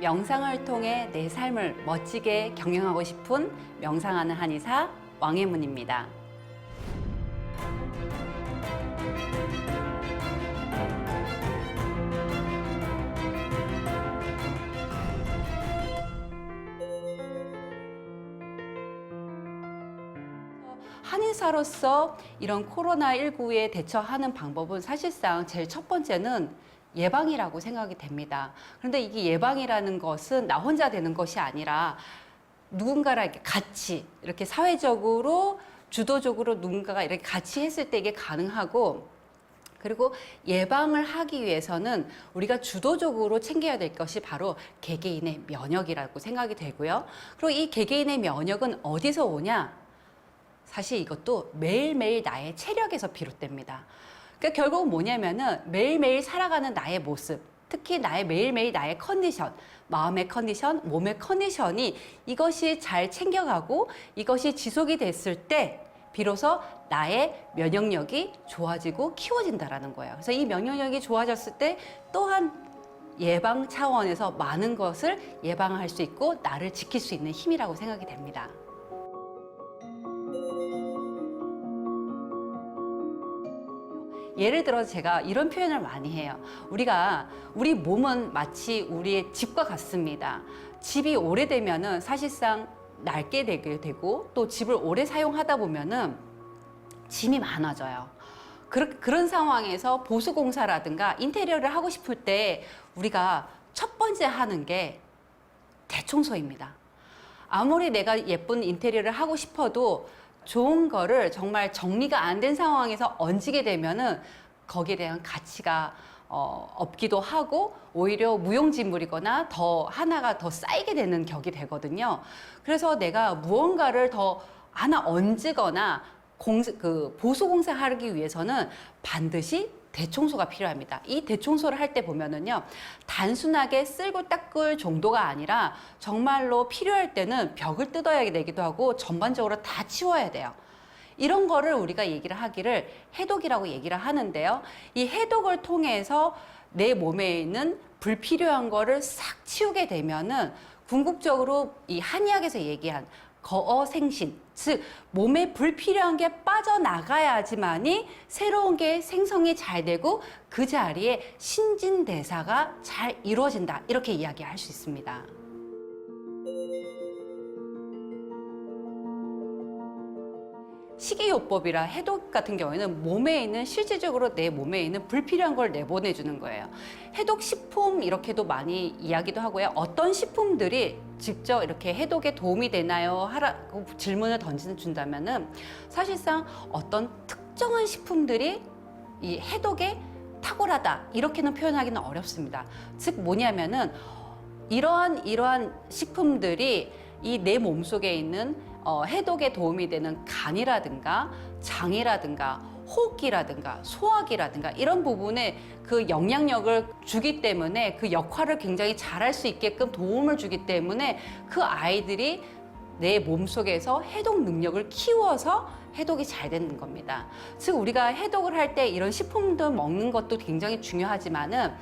명상을 통해 내 삶을 멋지게 경영하고 싶은 명상하는 한의사 왕혜문입니다. 한의사로서 이런 코로나19에 대처하는 방법은 사실상 제일 첫 번째는 예방이라고 생각이 됩니다. 그런데 이게 예방이라는 것은 나 혼자 되는 것이 아니라 누군가랑 이렇게 같이 이렇게 사회적으로 주도적으로 누군가가 이렇게 같이 했을 때 이게 가능하고, 그리고 예방을 하기 위해서는 우리가 주도적으로 챙겨야 될 것이 바로 개개인의 면역이라고 생각이 되고요. 그리고 이 개개인의 면역은 어디서 오냐? 사실 이것도 매일매일 나의 체력에서 비롯됩니다. 그러니까 결국은 뭐냐면은 매일매일 살아가는 나의 모습, 특히 매일매일 나의 컨디션, 마음의 컨디션, 몸의 컨디션이 이것이 잘 챙겨가고 이것이 지속이 됐을 때 비로소 나의 면역력이 좋아지고 키워진다라는 거예요. 그래서 이 면역력이 좋아졌을 때 또한 예방 차원에서 많은 것을 예방할 수 있고 나를 지킬 수 있는 힘이라고 생각이 됩니다. 예를 들어서 제가 이런 표현을 많이 해요. 우리 몸은 마치 우리의 집과 같습니다. 집이 오래되면은 사실상 낡게 되게 되고, 또 집을 오래 사용하다 보면은 짐이 많아져요. 그런 상황에서 보수공사라든가 인테리어를 하고 싶을 때 우리가 첫 번째 하는 게 대청소입니다. 아무리 내가 예쁜 인테리어를 하고 싶어도 좋은 거를 정말 정리가 안 된 상황에서 얹게 되면은 거기에 대한 가치가 없기도 하고 오히려 무용지물이거나 하나가 더 쌓이게 되는 격이 되거든요. 그래서 내가 무언가를 더 하나 얹거나 보수공사하기 위해서는 반드시 대청소가 필요합니다. 이 대청소를 할 때 보면은요, 단순하게 쓸고 닦을 정도가 아니라 정말로 필요할 때는 벽을 뜯어야 되기도 하고 전반적으로 다 치워야 돼요. 이런 거를 우리가 얘기를 하기를 해독이라고 얘기를 하는데요. 이 해독을 통해서 내 몸에 있는 불필요한 거를 싹 치우게 되면은 궁극적으로 이 한의학에서 얘기한 거어생신, 즉 몸에 불필요한 게 빠져나가야지만이 새로운 게 생성이 잘 되고 그 자리에 신진대사가 잘 이루어진다, 이렇게 이야기할 수 있습니다. 식이요법이라 해독 같은 경우에는 몸에 있는, 실질적으로 내 몸에 있는 불필요한 걸 내보내주는 거예요. 해독 식품 이렇게도 많이 이야기도 하고요. 어떤 식품들이 직접 이렇게 해독에 도움이 되나요? 하라고 질문을 준다면은 사실상 어떤 특정한 식품들이 이 해독에 탁월하다, 이렇게는 표현하기는 어렵습니다. 즉 뭐냐면은 이러한 식품들이 이 내 몸속에 있는 해독에 도움이 되는 간이라든가 장이라든가 호흡기라든가 소화기라든가 이런 부분에 그 영향력을 주기 때문에, 그 역할을 굉장히 잘할 수 있게끔 도움을 주기 때문에 그 아이들이 내 몸속에서 해독 능력을 키워서 해독이 잘 되는 겁니다. 즉 우리가 해독을 할 때 이런 식품들 먹는 것도 굉장히 중요하지만은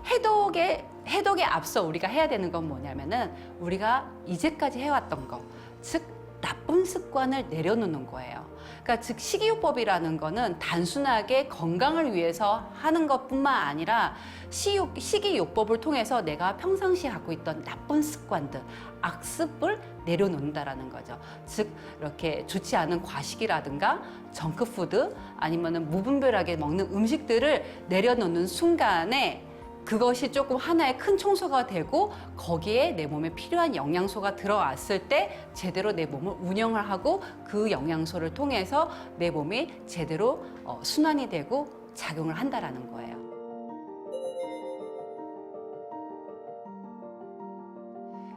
해독에 앞서 우리가 해야 되는 건 뭐냐면은 우리가 이제까지 해왔던 거, 즉 나쁜 습관을 내려놓는 거예요. 그러니까 즉 식이요법이라는 거는 단순하게 건강을 위해서 하는 것뿐만 아니라 식이요법을 통해서 내가 평상시에 갖고 있던 나쁜 습관들, 악습을 내려놓는다라는 거죠. 즉 이렇게 좋지 않은 과식이라든가 정크푸드, 아니면은 무분별하게 먹는 음식들을 내려놓는 순간에 그것이 조금 하나의 큰 청소가 되고 거기에 내 몸에 필요한 영양소가 들어왔을 때 제대로 내 몸을 운영을 하고 그 영양소를 통해서 내 몸이 제대로 순환이 되고 작용을 한다라는 거예요.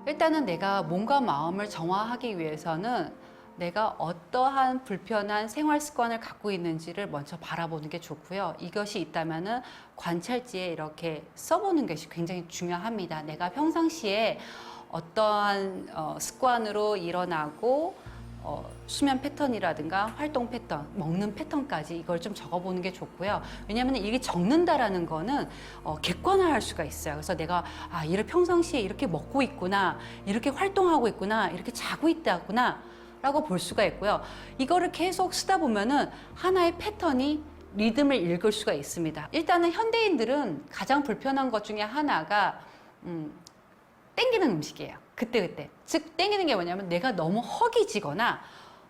일단은 내가 몸과 마음을 정화하기 위해서는 내가 어떠한 불편한 생활 습관을 갖고 있는지를 먼저 바라보는 게 좋고요. 이것이 있다면은 관찰지에 이렇게 써보는 것이 굉장히 중요합니다. 내가 평상시에 어떠한 습관으로 일어나고 수면 패턴이라든가 활동 패턴, 먹는 패턴까지 이걸 좀 적어보는 게 좋고요. 왜냐하면 이게 적는다라는 거는 객관화할 수가 있어요. 그래서 내가 이를 평상시에 이렇게 먹고 있구나, 이렇게 활동하고 있구나, 이렇게 자고 있다구나 라고 볼 수가 있고요. 이거를 계속 쓰다 보면은 하나의 패턴이 리듬을 읽을 수가 있습니다. 일단은 현대인들은 가장 불편한 것 중에 하나가 땡기는 음식이에요. 그때그때. 즉 땡기는 게 뭐냐면 내가 너무 허기지거나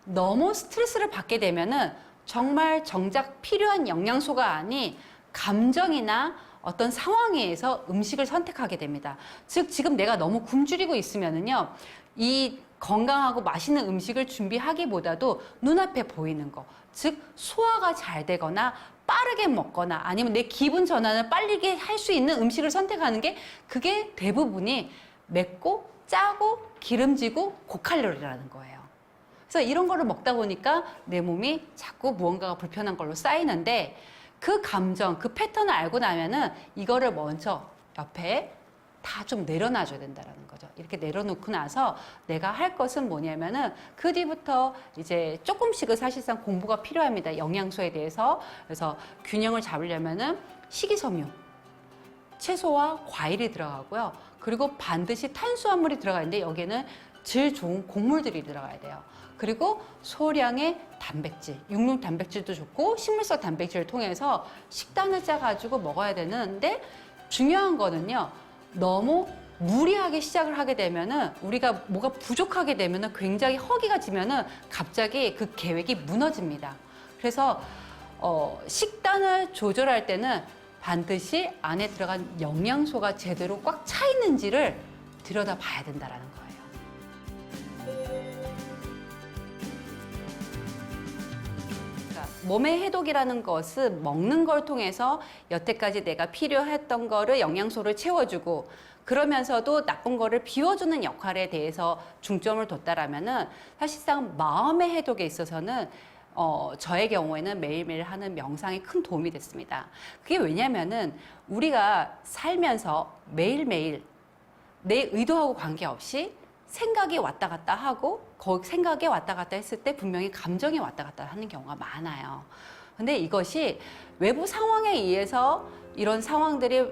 너무 스트레스를 받게 되면은 정말 정작 필요한 영양소가 아닌 감정이나 어떤 상황에 의해서 음식을 선택하게 됩니다. 즉 지금 내가 너무 굶주리고 있으면은요, 이 건강하고 맛있는 음식을 준비하기보다도 눈앞에 보이는 거, 즉 소화가 잘 되거나 빠르게 먹거나 아니면 내 기분 전환을 빠르게 할 수 있는 음식을 선택하는 게, 그게 대부분이 맵고 짜고 기름지고 고칼로리라는 거예요. 그래서 이런 거를 먹다 보니까 내 몸이 자꾸 무언가가 불편한 걸로 쌓이는데, 그 감정, 그 패턴을 알고 나면은 이거를 먼저 옆에 다 좀 내려놔줘야 된다는 거죠. 이렇게 내려놓고 나서 내가 할 것은 뭐냐면은 그 뒤부터 이제 조금씩은 사실상 공부가 필요합니다. 영양소에 대해서. 그래서 균형을 잡으려면은 식이섬유, 채소와 과일이 들어가고요. 그리고 반드시 탄수화물이 들어가는데 여기에는 질 좋은 곡물들이 들어가야 돼요. 그리고 소량의 단백질, 육류 단백질도 좋고 식물성 단백질을 통해서 식단을 짜가지고 먹어야 되는데, 중요한 거는요, 너무 무리하게 시작을 하게 되면은, 우리가 뭐가 부족하게 되면은 굉장히 허기가 지면은 갑자기 그 계획이 무너집니다. 그래서 식단을 조절할 때는 반드시 안에 들어간 영양소가 제대로 꽉 차 있는지를 들여다 봐야 된다는 거예요. 그러니까 몸의 해독이라는 것은 먹는 걸 통해서 여태까지 내가 필요했던 거를, 영양소를 채워주고, 그러면서도 나쁜 거를 비워주는 역할에 대해서 중점을 뒀다라면은, 사실상 마음의 해독에 있어서는 저의 경우에는 매일매일 하는 명상이 큰 도움이 됐습니다. 그게 왜냐면은 우리가 살면서 매일매일 내 의도하고 관계없이 생각이 왔다 갔다 하고, 그 생각이 왔다 갔다 했을 때 분명히 감정이 왔다 갔다 하는 경우가 많아요. 근데 이것이 외부 상황에 의해서 이런 상황들이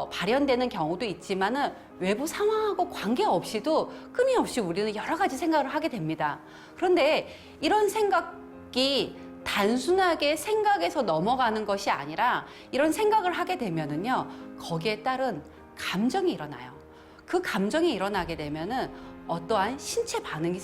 발현되는 경우도 있지만은, 외부 상황하고 관계없이도 끊임없이 우리는 여러 가지 생각을 하게 됩니다. 그런데 이런 생각이 단순하게 생각에서 넘어가는 것이 아니라, 이런 생각을 하게 되면은요, 거기에 따른 감정이 일어나요. 그 감정이 일어나게 되면은 어떠한 신체 반응이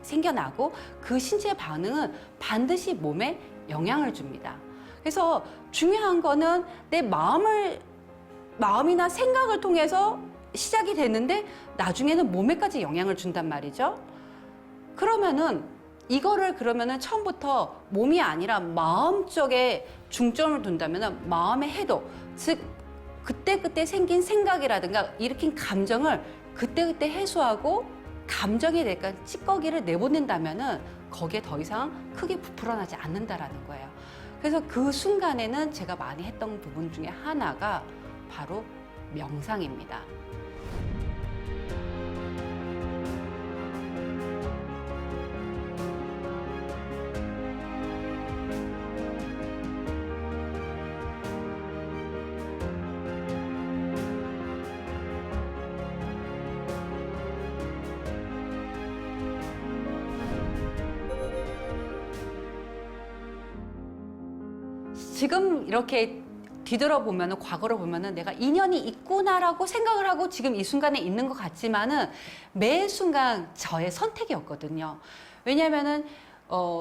생겨나고, 그 신체 반응은 반드시 몸에 영향을 줍니다. 그래서 중요한 거는 내 마음이나 생각을 통해서 시작이 되는데 나중에는 몸에까지 영향을 준단 말이죠. 그러면은 이거를 처음부터 몸이 아니라 마음 쪽에 중점을 둔다면은 마음의 해독, 즉 그때그때 생긴 생각이라든가 일으킨 감정을 그때그때 해소하고 감정에 대한 찌꺼기를 내보낸다면은 거기에 더 이상 크게 부풀어나지 않는다라는 거예요. 그래서 그 순간에는 제가 많이 했던 부분 중에 하나가 바로 명상입니다. 지금 이렇게 뒤돌아보면은, 과거를 보면은 내가 인연이 있구나라고 생각을 하고 지금 이 순간에 있는 것 같지만은 매 순간 저의 선택이었거든요. 왜냐면은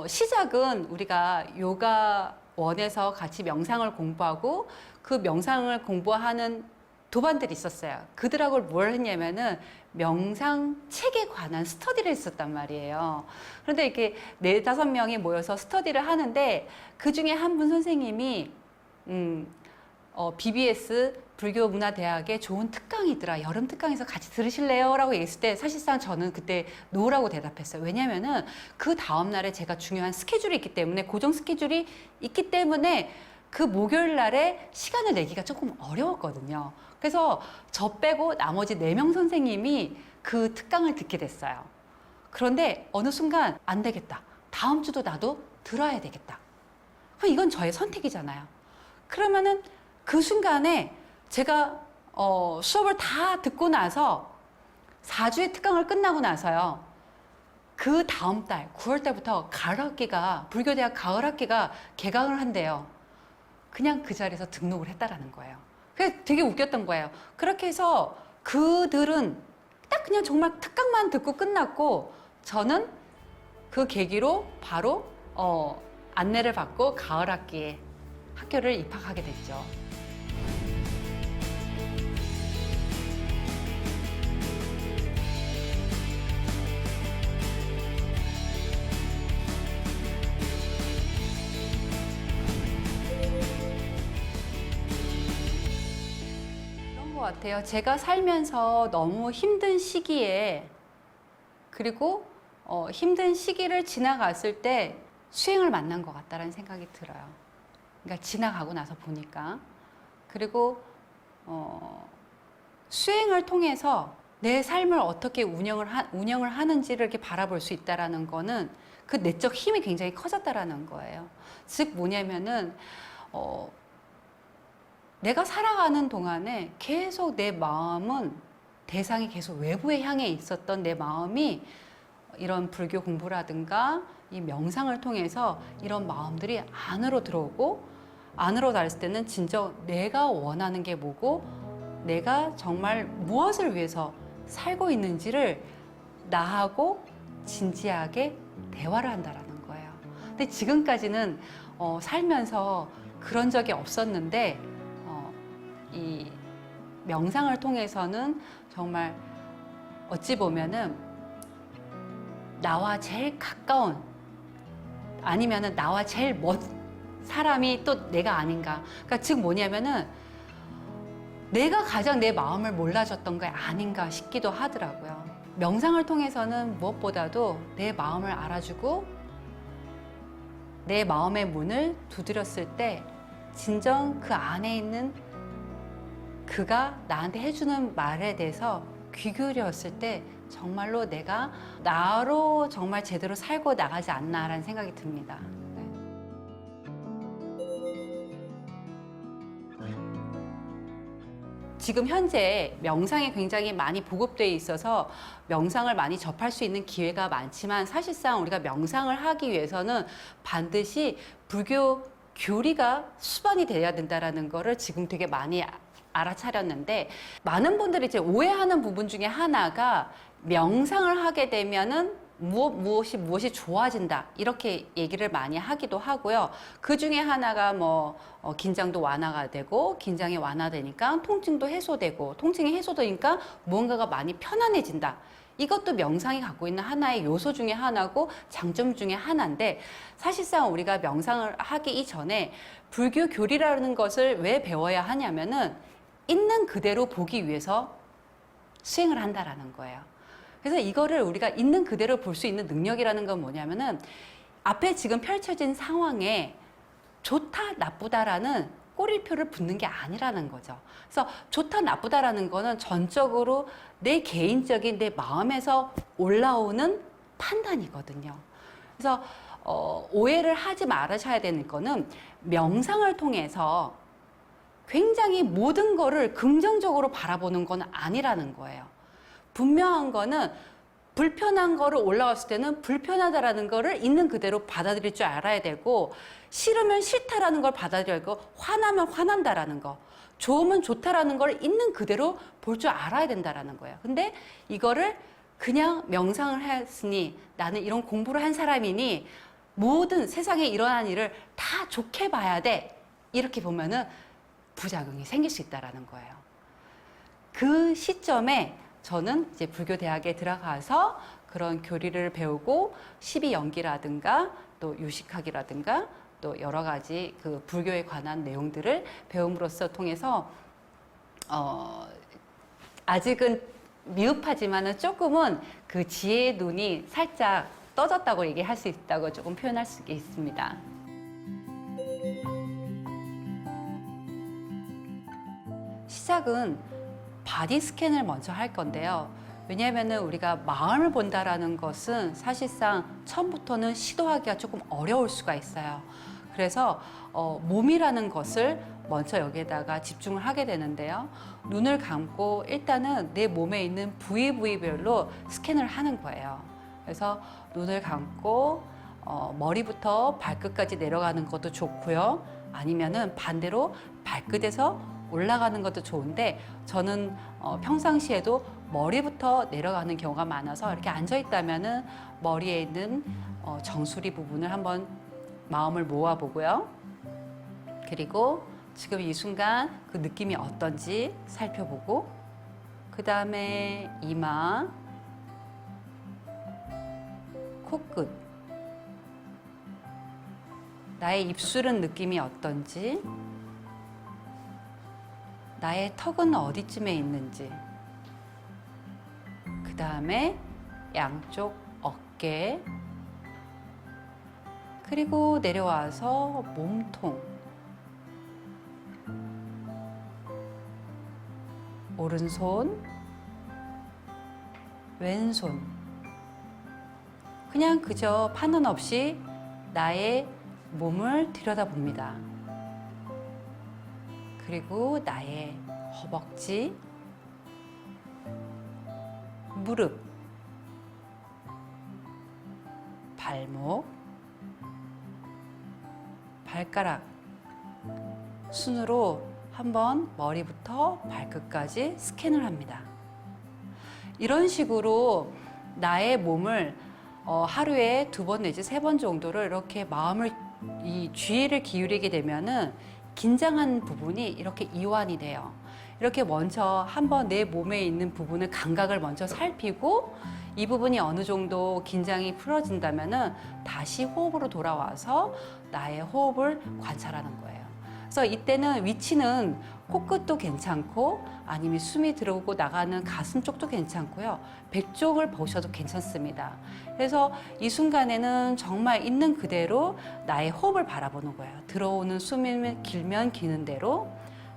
시작은 우리가 요가원에서 같이 명상을 공부하고, 그 명상을 공부하는 도반들이 있었어요. 그들하고 뭘 했냐면은 명상 책에 관한 스터디를 했었단 말이에요. 그런데 이렇게 4-5명이 모여서 스터디를 하는데, 그 중에 한 분 선생님이 BBS 불교문화대학에 좋은 특강이 있더라, 여름 특강에서 같이 들으실래요? 라고 얘기했을 때 사실상 저는 그때 노라고 대답했어요. 왜냐면은 그 다음날에 제가 중요한 스케줄이 있기 때문에, 고정 스케줄이 있기 때문에 그 목요일 날에 시간을 내기가 조금 어려웠거든요. 그래서 저 빼고 나머지 4명 선생님이 그 특강을 듣게 됐어요. 그런데 어느 순간 안 되겠다. 다음 주도 나도 들어야 되겠다. 그럼 이건 저의 선택이잖아요. 그러면은 그 순간에 제가 수업을 다 듣고 나서 4주의 특강을 끝나고 나서요. 그 다음 달 9월 달부터 가을 학기가 불교대학 가을 학기가 개강을 한대요. 그냥 그 자리에서 등록을 했다라는 거예요. 그게 되게 웃겼던 거예요. 그렇게 해서 그들은 딱 그냥 정말 특강만 듣고 끝났고 저는 그 계기로 바로 안내를 받고 가을 학기에 학교를 입학하게 됐죠. 그런 것 같아요. 제가 살면서 너무 힘든 시기에 그리고 힘든 시기를 지나갔을 때 수행을 만난 것 같다라는 생각이 들어요. 그러니까 지나가고 나서 보니까. 그리고 수행을 통해서 내 삶을 어떻게 운영을 하는지를 이렇게 바라볼 수 있다라는 거는 그 내적 힘이 굉장히 커졌다라는 거예요. 즉 뭐냐면은 내가 살아가는 동안에 계속 내 마음은 대상이 계속 외부에 향해 있었던 내 마음이 이런 불교 공부라든가 이 명상을 통해서 이런 마음들이 안으로 들어오고 안으로 닿았을 때는 진정 내가 원하는 게 뭐고 내가 정말 무엇을 위해서 살고 있는지를 나하고 진지하게 대화를 한다라는 거예요. 근데 지금까지는 살면서 그런 적이 없었는데 이 명상을 통해서는 정말 어찌 보면은 나와 제일 가까운 아니면은 나와 제일 먼 사람이 또 내가 아닌가. 그러니까 즉 뭐냐면은 내가 가장 내 마음을 몰라줬던 게 아닌가 싶기도 하더라고요. 명상을 통해서는 무엇보다도 내 마음을 알아주고 내 마음의 문을 두드렸을 때 진정 그 안에 있는 그가 나한테 해주는 말에 대해서 귀 기울였을 때 정말로 내가 나로 정말 제대로 살고 나가지 않나라는 생각이 듭니다. 네. 지금 현재 명상이 굉장히 많이 보급되어 있어서 명상을 많이 접할 수 있는 기회가 많지만 사실상 우리가 명상을 하기 위해서는 반드시 불교 교리가 수반이 돼야 된다는 거를 지금 되게 많이 알아차렸는데 많은 분들이 이제 오해하는 부분 중에 하나가 명상을 하게 되면은 무엇이 좋아진다 이렇게 얘기를 많이 하기도 하고요. 그 중에 하나가 긴장도 완화가 되고 긴장이 완화되니까 통증도 해소되고 통증이 해소되니까 무언가가 많이 편안해진다. 이것도 명상이 갖고 있는 하나의 요소 중에 하나고 장점 중에 하나인데 사실상 우리가 명상을 하기 이전에 불교 교리라는 것을 왜 배워야 하냐면은 있는 그대로 보기 위해서 수행을 한다라는 거예요. 그래서 이거를 우리가 있는 그대로 볼 수 있는 능력이라는 건 뭐냐면은 앞에 지금 펼쳐진 상황에 좋다 나쁘다라는 꼬리표를 붙는 게 아니라는 거죠. 그래서 좋다 나쁘다라는 거는 전적으로 내 개인적인 내 마음에서 올라오는 판단이거든요. 그래서 오해를 하지 말으셔야 되는 거는 명상을 통해서 굉장히 모든 거를 긍정적으로 바라보는 건 아니라는 거예요. 분명한 거는 불편한 거를 올라왔을 때는 불편하다라는 거를 있는 그대로 받아들일 줄 알아야 되고 싫으면 싫다라는 걸 받아들여야 되고 화나면 화난다라는 거 좋으면 좋다라는 걸 있는 그대로 볼 줄 알아야 된다라는 거예요. 근데 이거를 그냥 명상을 했으니 나는 이런 공부를 한 사람이니 모든 세상에 일어난 일을 다 좋게 봐야 돼 이렇게 보면은 부작용이 생길 수 있다라는 거예요. 그 시점에 저는 이제 불교대학에 들어가서 그런 교리를 배우고 12연기라든가 또 유식학이라든가 또 여러 가지 그 불교에 관한 내용들을 배움으로써 통해서 아직은 미흡하지만은 조금은 그 지혜의 눈이 살짝 떠졌다고 얘기할 수 있다고 조금 표현할 수 있습니다. 시작은 바디 스캔을 먼저 할 건데요. 왜냐하면 우리가 마음을 본다라는 것은 사실상 처음부터는 시도하기가 조금 어려울 수가 있어요. 그래서 몸이라는 것을 먼저 여기에다가 집중을 하게 되는데요. 눈을 감고 일단은 내 몸에 있는 부위별로 스캔을 하는 거예요. 그래서 눈을 감고 머리부터 발끝까지 내려가는 것도 좋고요. 아니면은 반대로 발끝에서 올라가는 것도 좋은데 저는 평상시에도 머리부터 내려가는 경우가 많아서 이렇게 앉아 있다면은 머리에 있는 정수리 부분을 한번 마음을 모아 보고요. 그리고 지금 이 순간 그 느낌이 어떤지 살펴보고, 그 다음에 이마, 코끝, 나의 입술은 느낌이 어떤지, 나의 턱은 어디쯤에 있는지, 그 다음에 양쪽 어깨, 그리고 내려와서 몸통, 오른손, 왼손. 그냥 그저 판단 없이 나의 몸을 들여다봅니다. 그리고 나의 허벅지, 무릎, 발목, 발가락 순으로 한번 머리부터 발끝까지 스캔을 합니다. 이런 식으로 나의 몸을 하루에 2번 내지 3번 정도를 이렇게 마음을 이 주의를 기울이게 되면은 긴장한 부분이 이렇게 이완이 돼요. 이렇게 먼저 한번 내 몸에 있는 부분을 감각을 먼저 살피고 이 부분이 어느 정도 긴장이 풀어진다면은 다시 호흡으로 돌아와서 나의 호흡을 관찰하는 거예요. 그래서 이때는 위치는 코끝도 괜찮고 아니면 숨이 들어오고 나가는 가슴 쪽도 괜찮고요. 배 쪽을 보셔도 괜찮습니다. 그래서 이 순간에는 정말 있는 그대로 나의 호흡을 바라보는 거예요. 들어오는 숨이 길면 기는 대로,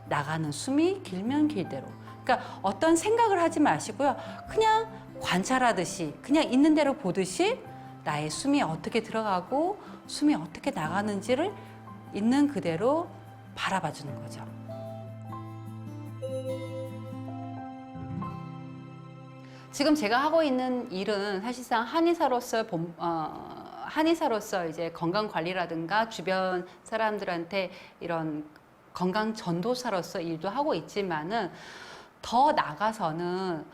나가는 숨이 길면 길대로. 그러니까 어떤 생각을 하지 마시고요. 그냥 관찰하듯이, 그냥 있는 대로 보듯이 나의 숨이 어떻게 들어가고 숨이 어떻게 나가는지를 있는 그대로 바라봐 주는 거죠. 지금 제가 하고 있는 일은 사실상 한의사로서 이제 건강 관리라든가 주변 사람들한테 이런 건강 전도사로서 일도 하고 있지만은 더 나가서는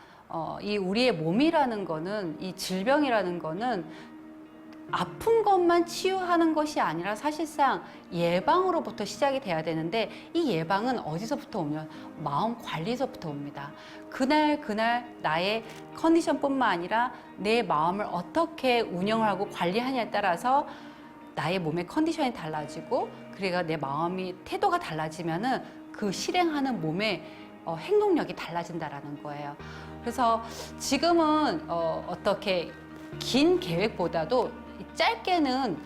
이 우리의 몸이라는 거는, 이 질병이라는 거는 아픈 것만 치유하는 것이 아니라 사실상 예방으로부터 시작이 돼야 되는데, 이 예방은 어디서부터 오면 마음 관리에서부터 옵니다. 그날 나의 컨디션뿐만 아니라 내 마음을 어떻게 운영하고 관리하냐에 따라서 나의 몸의 컨디션이 달라지고, 그러니까 내 마음이 태도가 달라지면은 그 실행하는 몸의 행동력이 달라진다라는 거예요. 그래서 지금은 어떻게 긴 계획보다도 짧게는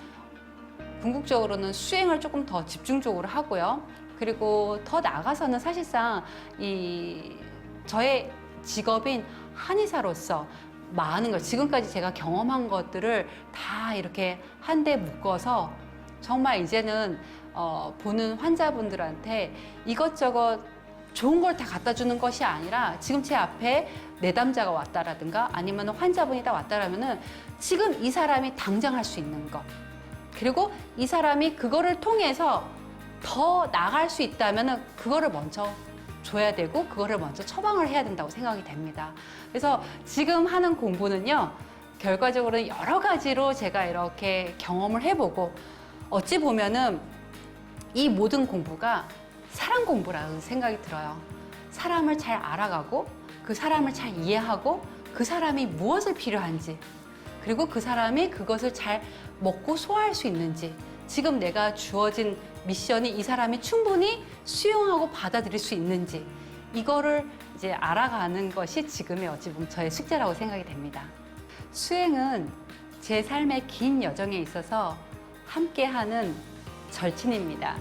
궁극적으로는 수행을 조금 더 집중적으로 하고요. 그리고 더 나아가서는 사실상 저의 직업인 한의사로서 많은 걸, 지금까지 제가 경험한 것들을 다 이렇게 한데 묶어서 정말 이제는 보는 환자분들한테 이것저것 좋은 걸 다 갖다 주는 것이 아니라, 지금 제 앞에 내담자가 왔다라든가 아니면 환자분이 다 왔다라면은 지금 이 사람이 당장 할 수 있는 것, 그리고 이 사람이 그거를 통해서 더 나갈 수 있다면은 그거를 먼저 줘야 되고 그거를 먼저 처방을 해야 된다고 생각이 됩니다. 그래서 지금 하는 공부는요, 결과적으로 여러 가지로 제가 이렇게 경험을 해보고, 어찌 보면은 이 모든 공부가 사람 공부라는 생각이 들어요. 사람을 잘 알아가고 그 사람을 잘 이해하고 그 사람이 무엇을 필요한지, 그리고 그 사람이 그것을 잘 먹고 소화할 수 있는지, 지금 내가 주어진 미션이 이 사람이 충분히 수용하고 받아들일 수 있는지, 이거를 이제 알아가는 것이 지금의 어찌 보면 저의 숙제라고 생각이 됩니다. 수행은 제 삶의 긴 여정에 있어서 함께하는 절친입니다.